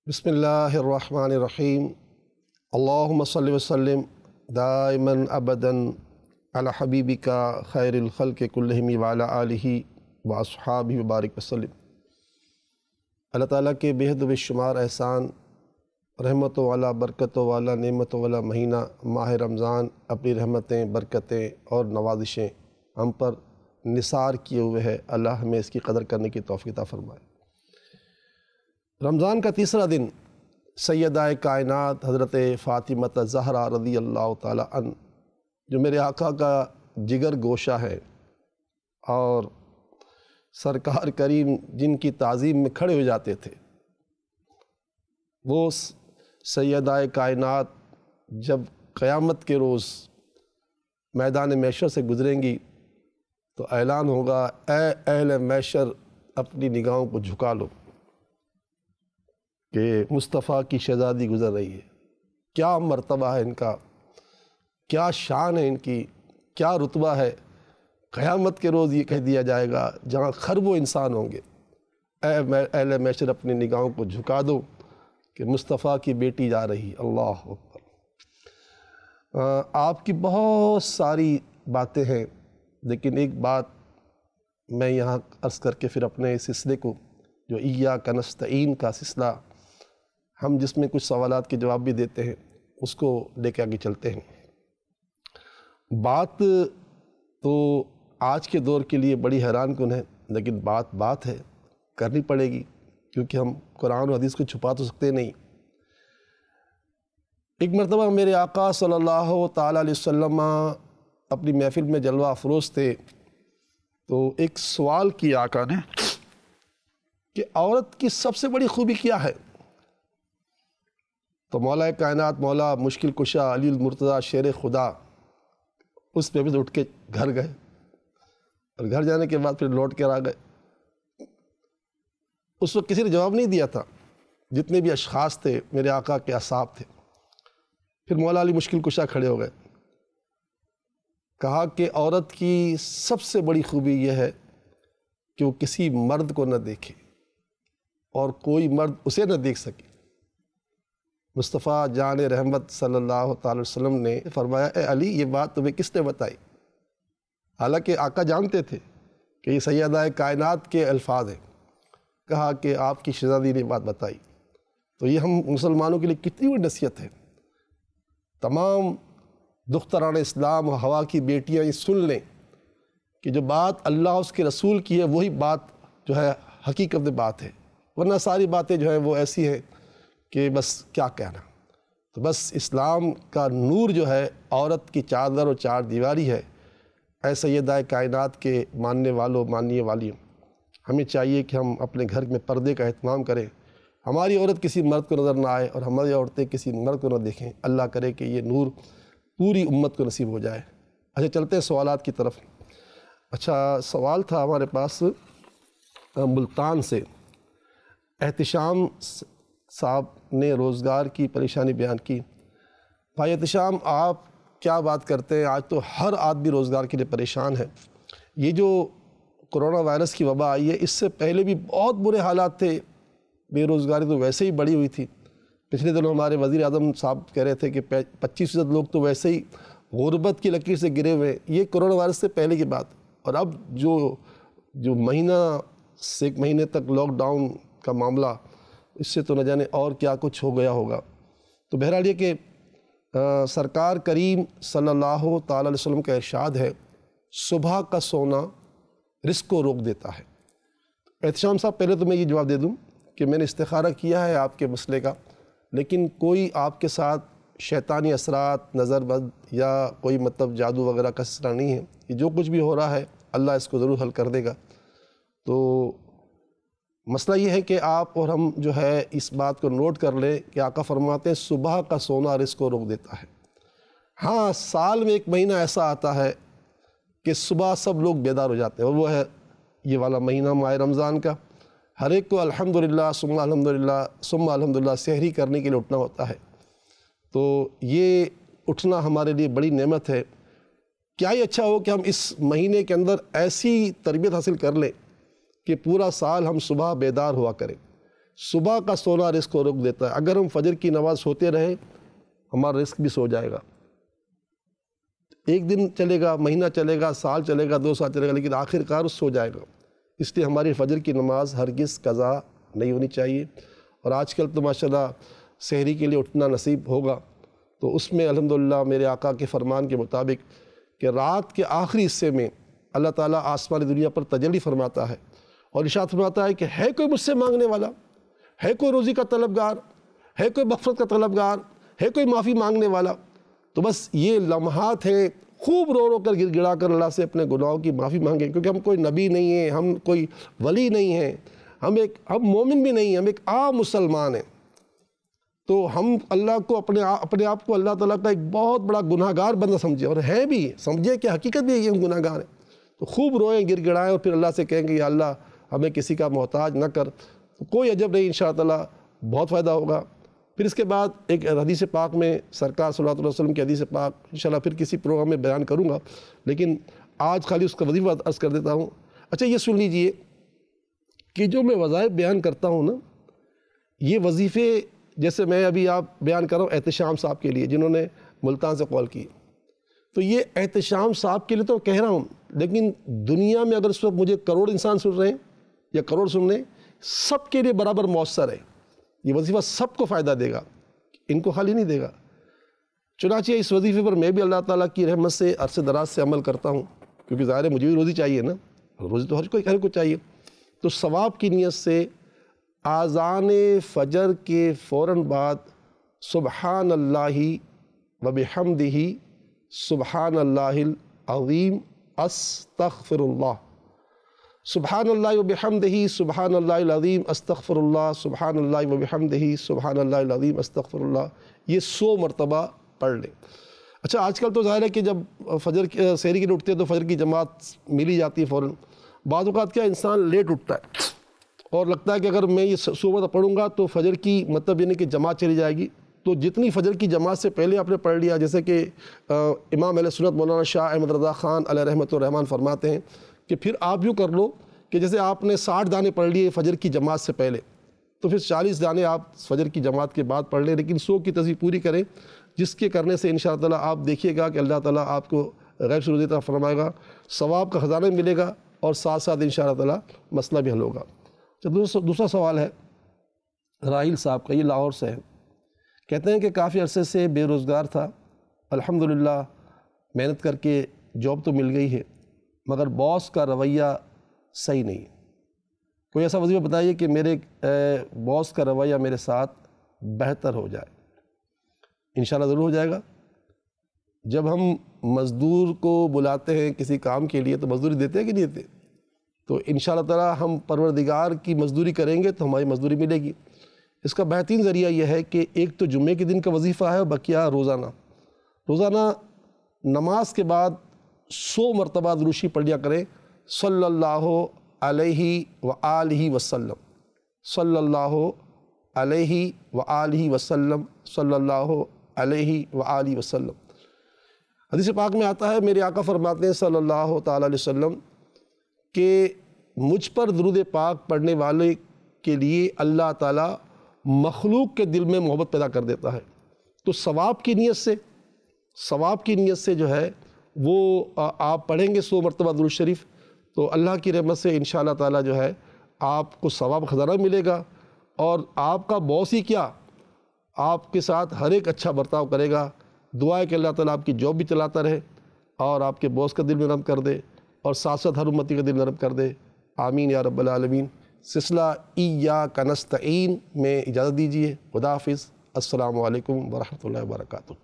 بسم اللہ الرحمن الرحیم اللہم صلی وسلم دائماً ابداً علی حبیبک خیر الخلق کلہم وعلی آلہ واصحابہ وبارک وسلم۔ اللہ تعالیٰ کے بے حد و بے شمار احسان، رحمتوں والا، برکتوں والا، نعمتوں والا مہینہ ماہ رمضان اپنی رحمتیں، برکتیں اور نوازشیں ہم پر نثار کیے ہوئے ہے۔ اللہ ہمیں اس کی قدر کرنے کی توفیق عطا فرمائے۔ رمضان کا تیسرا دن سیدہ کائنات حضرت فاطمہ زہرا رضی اللہ تعالیٰ عنہ، جو میرے آقا کا جگر گوشہ ہے اور سرکار کریم جن کی تعظیم میں کھڑے ہو جاتے تھے، وہ سیدہ کائنات جب قیامت کے روز میدان محشر سے گزریں گی تو اعلان ہوگا، اے اہل محشر اپنی نگاہوں کو جھکا لو کہ مصطفیٰ کی شہزادی گزر رہی ہے۔ کیا مرتبہ ہے ان کا، کیا شان ہے ان کی، کیا رتبہ ہے۔ قیامت کے روز یہ کہہ دیا جائے گا جہاں خربوں انسان ہوں گے، اے اہل محشر اپنی نگاہوں کو جھکا دو کہ مصطفیٰ کی بیٹی جا رہی ہے۔ اللہ اکبر۔ آپ کی بہت ساری باتیں ہیں، لیکن ایک بات میں یہاں عرض کر کے پھر اپنے اس سلسلے کو، جو ایاک نستعین کا سلسلہ، ہم جس میں کچھ سوالات کے جواب بھی دیتے ہیں، اس کو لے کے آگے چلتے ہیں۔ بات تو آج کے دور کے لیے بڑی حیران کن ہے، لیکن بات ہے، کرنی پڑے گی، کیونکہ ہم قرآن و حدیث کو چھپا تو سکتے نہیں۔ ایک مرتبہ میرے آقا صلی اللہ تعالیٰ علیہ وسلم اپنی محفل میں جلوہ افروز تھے، تو ایک سوال کیا آقا نے کہ عورت کی سب سے بڑی خوبی کیا ہے؟ تو مولا کائنات، مولا مشکل کشا، علی المرتضیٰ، شیر خدا، اس پہ بھی اٹھ کے گھر گئے، اور گھر جانے کے بعد پھر لوٹ کر آ گئے۔ اس وقت کسی نے جواب نہیں دیا تھا، جتنے بھی اشخاص تھے میرے آقا کے اصحاب تھے۔ پھر مولا علی مشکل کشا کھڑے ہو گئے، کہا کہ عورت کی سب سے بڑی خوبی یہ ہے کہ وہ کسی مرد کو نہ دیکھے اور کوئی مرد اسے نہ دیکھ سکے۔ مصطفیٰ جان رحمت صلی اللہ تعالی وسلم نے فرمایا، اے علی یہ بات تمہیں کس نے بتائی؟ حالانکہ آقا جانتے تھے کہ یہ سیدہ کائنات کے الفاظ ہیں۔ کہا کہ آپ کی شہزادی نے بات بتائی۔ تو یہ ہم مسلمانوں کے لیے کتنی بڑی نصیحت ہے۔ تمام دختران اسلام و ہوا کی بیٹیاں یہ سن لیں کہ جو بات اللہ اس کے رسول کی ہے وہی بات جو ہے حقیقت بات ہے، ورنہ ساری باتیں جو ہیں وہ ایسی ہیں کہ بس کیا کہنا۔ تو بس اسلام کا نور جو ہے عورت کی چادر اور چار دیواری ہے۔ اے سیدہ کائنات کے ماننے والوں، ماننے والیوں، ہمیں چاہیے کہ ہم اپنے گھر میں پردے کا اہتمام کریں، ہماری عورت کسی مرد کو نظر نہ آئے اور ہماری عورتیں کسی مرد کو نہ دیکھیں۔ اللہ کرے کہ یہ نور پوری امت کو نصیب ہو جائے۔ اچھا چلتے ہیں سوالات کی طرف۔ اچھا سوال تھا ہمارے پاس ملتان سے، احتشام صاحب نے روزگار کی پریشانی بیان کی۔ بھائی احتشام، آپ کیا بات کرتے ہیں؟ آج تو ہر آدمی روزگار کے لیے پریشان ہے۔ یہ جو کرونا وائرس کی وبا آئی ہے، اس سے پہلے بھی بہت برے حالات تھے، بے روزگاری تو ویسے ہی بڑھی ہوئی تھی۔ پچھلے دنوں ہمارے وزیر اعظم صاحب کہہ رہے تھے کہ 25% لوگ تو ویسے ہی غربت کی لکیر سے گرے ہوئے ہیں۔ یہ کرونا وائرس سے پہلے کی بات، اور اب جو مہینہ سے ایک مہینے تک لاک ڈاؤن کا معاملہ، اس سے تو نہ جانے اور کیا کچھ ہو گیا ہوگا۔ تو بہرحال یہ کہ سرکار کریم صلی اللہ تعالیٰ علیہ وسلم کا ارشاد ہے، صبح کا سونا رزق کو روک دیتا ہے۔ احتشام صاحب، پہلے تو میں یہ جواب دے دوں کہ میں نے استخارہ کیا ہے آپ کے مسئلے کا، لیکن کوئی آپ کے ساتھ شیطانی اثرات، نظر بد یا کوئی مطلب جادو وغیرہ کا سلسلہ نہیں ہے۔ یہ جو کچھ بھی ہو رہا ہے اللہ اس کو ضرور حل کر دے گا۔ تو مسئلہ یہ ہے کہ آپ اور ہم جو ہے اس بات کو نوٹ کر لیں کہ آقا فرماتے ہیں صبح کا سونا رزق کو روک دیتا ہے۔ ہاں، سال میں ایک مہینہ ایسا آتا ہے کہ صبح سب لوگ بیدار ہو جاتے ہیں، اور وہ ہے یہ والا مہینہ ماہ رمضان کا۔ ہر ایک کو الحمدللہ ثم الحمدللہ ثم الحمدللہ سحری کرنے کے لیے اٹھنا ہوتا ہے۔ تو یہ اٹھنا ہمارے لیے بڑی نعمت ہے۔ کیا ہی اچھا ہو کہ ہم اس مہینے کے اندر ایسی تربیت حاصل کر لیں کہ پورا سال ہم صبح بیدار ہوا کریں۔ صبح کا سونا رزق کو روک دیتا ہے. اگر ہم فجر کی نماز سوتے رہیں ہمارا رزق بھی سو جائے گا. ایک دن چلے گا, مہینہ چلے گا, سال چلے گا, 2 سال چلے گا, لیکن آخر کار سو جائے گا. اس لیے ہماری فجر کی نماز ہرگز قضا نہیں ہونی چاہیے. اور آج کل تو ماشاءاللہ سحری کے لیے اٹھنا نصیب ہوگا, تو اس میں الحمدللہ میرے آقا کے فرمان کے مطابق کہ رات کے آخری حصے میں اللہ تعالیٰ آسمانی دنیا پر تجلی فرماتا ہے اور ارشاد فرماتا ہے کہ ہے کوئی مجھ سے مانگنے والا, ہے کوئی روزی کا طلبگار, ہے کوئی مغفرت کا طلبگار, ہے کوئی معافی مانگنے والا. تو بس یہ لمحات ہیں, خوب رو رو کر گر گڑا کر اللہ سے اپنے گناہوں کی معافی مانگیں, کیونکہ ہم کوئی نبی نہیں ہیں, ہم کوئی ولی نہیں ہیں, ہم مومن بھی نہیں ہیں, ہم ایک عام مسلمان ہیں. تو ہم اللہ کو اپنے آپ کو اللہ تعالیٰ کا ایک بہت بڑا گناہ گار بندہ سمجھے, اور ہے بھی, سمجھے کہ حقیقت بھی ہے کہ ہم گناہ گار ہیں. تو خوب روئیں, گر گڑائیں, اور پھر اللہ سے کہیں گے یا اللہ ہمیں کسی کا محتاج نہ کر. تو کوئی عجب نہیں, انشاءاللہ بہت فائدہ ہوگا. پھر اس کے بعد ایک حدیث پاک میں سرکار صلی اللہ علیہ وسلم کی حدیث پاک انشاءاللہ پھر کسی پروگرام میں بیان کروں گا, لیکن آج خالی اس کا وظیفہ عرض کر دیتا ہوں. اچھا یہ سن لیجئے کہ جو میں وظائف بیان کرتا ہوں نا, یہ وظیفے جیسے میں ابھی آپ بیان کر رہا ہوں احتشام صاحب کے لیے جنہوں نے ملتان سے کال کی, تو یہ احتشام صاحب کے لیے تو کہہ رہا ہوں, لیکن دنیا میں اگر اس وقت مجھے کروڑ انسان سن رہے ہیں یا کروڑ سن رہے ہیں, سب کے لیے برابر مؤثر ہے. یہ وظیفہ سب کو فائدہ دے گا, ان کو خالی نہیں دے گا. چنانچہ اس وظیفے پر میں بھی اللہ تعالیٰ کی رحمت سے عرصے دراز سے عمل کرتا ہوں, کیونکہ ظاہر ہے مجھے بھی روزی چاہیے نا, روزی تو ہر کو چاہیے. تو ثواب کی نیت سے آذان فجر کے فوراً بعد سبحان اللہ و بحمدہ سبحان اللہ العظیم استغفر اللہ, سبحان اللہ و بحمدہ سبحان اللہ العظیم استغفر اللہ, سبحان اللہ و بحمدہ سبحان اللہ العظیم استغفر اللہ, یہ 100 مرتبہ پڑھ لیں. اچھا آج کل تو ظاہر ہے کہ جب فجر سحری کے لیے اٹھتے ہیں تو فجر کی جماعت ملی جاتی ہے فوراً. بعض اوقات کیا انسان لیٹ اٹھتا ہے اور لگتا ہے کہ اگر میں یہ صبح پڑھوں گا تو فجر کی مطلب یعنی کہ جماعت چلی جائے گی. تو جتنی فجر کی جماعت سے پہلے آپ نے پڑھ لیا, جیسے کہ امام اہل سنت مولانا شاہ احمد رضا خان علیہ رحمۃ الرحمن فرماتے ہیں کہ پھر آپ یوں کر لو کہ جیسے آپ نے 60 دانے پڑھ لیے فجر کی جماعت سے پہلے, تو پھر 40 دانے آپ فجر کی جماعت کے بعد پڑھ لیں, لیکن 100 کی تصویر پوری کریں, جس کے کرنے سے انشاءاللہ آپ دیکھیے گا کہ اللہ تعالیٰ آپ کو غیب سے روزی عطا فرمائے گا, ثواب کا خزانہ ملے گا, اور ساتھ ساتھ انشاءاللہ تعالیٰ مسئلہ بھی حل ہوگا. دوسرا سوال ہے راحیل صاحب کا, یہ لاہور سے ہے. کہتے ہیں کہ کافی عرصے سے بے روزگار تھا, الحمدللہ محنت کر کے جاب تو مل گئی ہے, مگر باس کا رویہ صحیح نہیں. کوئی ایسا وظیفہ بتائیے کہ میرے باس کا رویہ میرے ساتھ بہتر ہو جائے. انشاءاللہ ضرور ہو جائے گا. جب ہم مزدور کو بلاتے ہیں کسی کام کے لیے تو مزدوری دیتے ہیں کہ نہیں دیتے, تو انشاءاللہ تعالی ہم پروردگار کی مزدوری کریں گے تو ہماری مزدوری ملے گی. اس کا بہترین ذریعہ یہ ہے کہ ایک تو جمعے کے دن کا وظیفہ ہے, اور بقیہ روزانہ نماز کے بعد 100 مرتبہ درود پڑھ لیا کریں, صلی اللہ علیہ وآلہ وسلم, صلی اللہ علیہ وآلہ وسلم, صلی اللہ علیہ وآلہ وسلم. حدیث پاک میں آتا ہے میرے آقا فرماتے ہیں صلی اللہ تعالیٰ علیہ وسلم کہ مجھ پر درود پاک پڑھنے والے کے لیے اللہ تعالیٰ مخلوق کے دل میں محبت پیدا کر دیتا ہے. تو ثواب کی نیت سے جو ہے وہ آپ پڑھیں گے 100 مرتبہ درود شریف, تو اللہ کی رحمت سے انشاءاللہ تعالیٰ جو ہے آپ کو ثواب خزانہ ملے گا, اور آپ کا باس ہی کیا آپ کے ساتھ ہر ایک اچھا برتاؤ کرے گا. دعا ہے کہ اللہ تعالیٰ آپ کی جاب بھی چلاتا رہے اور آپ کے باس کا دل بھی نرم کر دے, اور ساتھ ساتھ ہر امتی کا دل نرم کر دے. آمین یا رب العالمین. سلسلہ ایاک نستعین میں اجازت دیجیے. خدا حافظ. السلام علیکم ورحمۃ اللہ وبرکاتہ.